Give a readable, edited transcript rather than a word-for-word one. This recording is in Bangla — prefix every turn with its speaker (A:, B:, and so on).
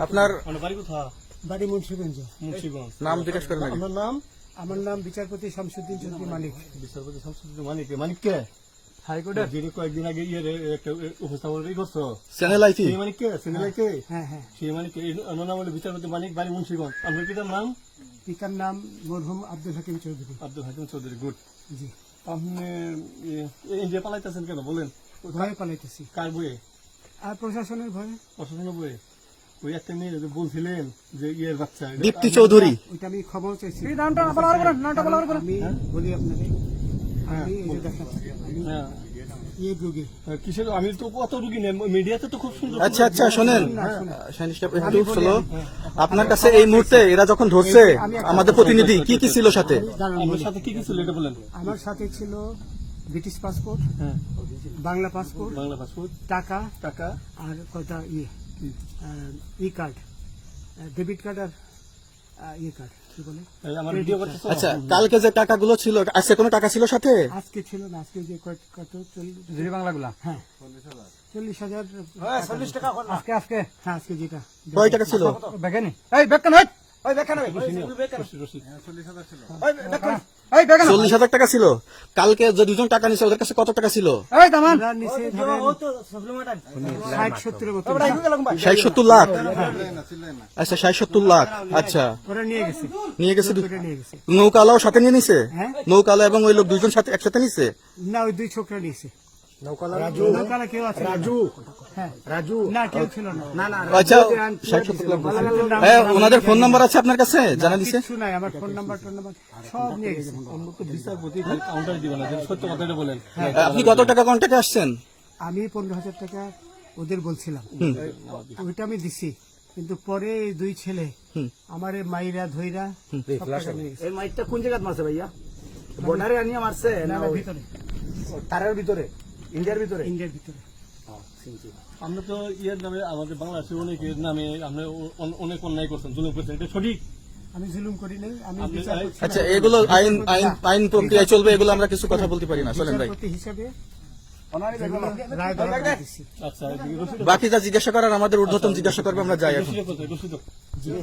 A: আপনার
B: বাড়ি কোথায়?
C: বাড়ি মুন্সিগঞ্জ।
B: মুন্সিগঞ্জ।
A: নাম জিজ্ঞেস করেন নাকি?
B: আপনার নাম?
C: আমার নাম বিচারপতি শামসুদ্দিন চৌধুরী মানিক।
B: বিচারপতি শামসুদ্দিন মানিক। মানিক কে?
C: হাইকোর্টের।
B: যিনি কয়েকদিন আগে একটা উপস্থাপন করছো।
A: চ্যানেল আইসি।
B: সেই মানিক কে? চ্যানেল কে?
C: হ্যাঁ হ্যাঁ।
B: সেই মানিক ওনার নাম হলো বিচারপতি মানিক, বাড়ি মুন্সিগঞ্জ। আপনার পিতার নাম?
C: পিতার নাম মরহুম আব্দুল হাকিম চৌধুরী।
B: আব্দুল হাকিম চৌধুরী। গুড।
C: জি।
B: আপনি ইন্ডিয়া পালাইতেছেন কেন বলেন?
C: ভয়ে পালাইতেছি।
B: কার বইয়ে?
C: আর প্রশাসনের ভয়ে।
B: প্রশাসনের বইয়ে? ওই একটা মেয়ে যে বলছিলেন যে ইয়ের বাচ্চা,
A: দীপ্তি চৌধুরী।
C: ওইটা আমি খবর চাইছি।
B: হ্যাঁ?
C: আমি বলি আপনাকে, আমি এই যে দেখাচ্ছি, আমি
B: হ্যাঁ।
C: ইয়ে রোগী।
B: কিসের? আমি তো কত রুগী নেই, মিডিয়াতে তো খুব সুন্দর।
A: আচ্ছা আচ্ছা শোনেন, একটু স্লো। আপনার কাছে এই মুহূর্তে এরা যখন ধরছে আমাদের প্রতিনিধি কি কি ছিল সাথে?
B: আপনার সাথে কি কি ছিল এটা বলেন?
C: আমার সাথে ছিল ব্রিটিশ পাসপোর্ট,
B: হ্যাঁ,
C: বাংলা পাসপোর্ট,
B: বাংলা পাসপোর্ট,
C: টাকা
B: টাকা,
C: আর কয়টা ই কার্ড, ডেবিট কার্ড আর ই কার্ড, কি বলে?
B: এই আমার ভিডিও করতেছো?
A: আচ্ছা, কালকে যে টাকাগুলো ছিল, আজকে কোনো টাকা ছিল সাথে?
C: আজকে ছিল না, আজকে যে কত
D: 40 বাংলাগুলা।
C: হ্যাঁ 40,000
D: টাকা আজকে আজকে
C: হ্যাঁ, আজকে যেটা
A: কয় টাকা ছিল?
D: বেকেনি এই বেকন হই ওই বেকন হই
B: রসিদ।
D: ওই বেকন এই বেকন
A: 40,000 টাকা ছিল। কালকে যে দুজন টাকা নিছে ওদের কাছে কত টাকা ছিল?
D: এই দামান
C: ওরা নিচে ধরেন 60-70 মতো
A: 60-70 লাখ। আচ্ছা 60-70 লাখ। আচ্ছা,
C: ওরা নিয়ে গেছে,
A: নিয়ে গেছে।
C: ওটা নিয়ে গেছে।
A: নৌকালাও সাথে নিয়ে নিছে?
C: হ্যাঁ।
A: নৌকালা এবং ওই লোক দুজন সাথে একসাথে নিছে?
C: না, ওই দুই ছোকরা নিয়েছে। নৌকালা কেউ আছে? হ্যাঁ, না কেউ ছিল না।
A: আচ্ছা 60-70 লাখ। হ্যাঁ, ওনাদের ফোন নাম্বার আছে আপনার কাছে? জানা দিছে?
C: কিছু নাই, আমার ফোন নাম্বার সব নিয়ে গেছে।
B: বিচারপতি খালি কাউন্টার দিবেন না, সত্য কথাটা বলেন।
A: আপনি কত টাকা কন্ট্যাক্টে আসছেন?
C: আমি 15,000 টাকা ওদের বলছিলাম, ওইটা আমি দিছি, কিন্তু পরে এই দুই ছেলে আমার মাইরা ধইরা সব টাকা নিয়ে গেছে।
D: এই মাইটটা কোন জায়গায় মারছে ভাইয়া? বর্ডারে আনিয়া মারছে না
C: না,
D: ওই
C: ভিতরে,
D: তারের ভিতরে, ইন্ডিয়ার ভিতরে?
C: ইন্ডিয়ার ভিতরে।
B: আমরা তো ইয়ের নামে, আমাদের বাংলাদেশের অনেকের নামে আপনি অনেক অন্যায় করছেন, জুলুম করছেন, এটা সঠিক?
C: আমি জুলুম করি নাই, আমি
B: আপনি-
C: বিচার করছি।
A: আচ্ছা, এগুলো আইন আইন আইন প্রক্রিয়ায় চলবে, এগুলো আমরা কিছু কথা বলতে পারি না। চলেন ভাই,
C: বিচারপতি হিসাবে
D: ওনারই বেকন
C: রায় দেওয়া দিচ্ছি।
B: আচ্ছা, এদিকে রসিদ,
A: বাকি যা জিজ্ঞাসা করার আমাদের ঊর্ধ্বতন জিজ্ঞাসা করবে, আমরা যাই এখন।
B: রসিদ কোথায়? রসিদ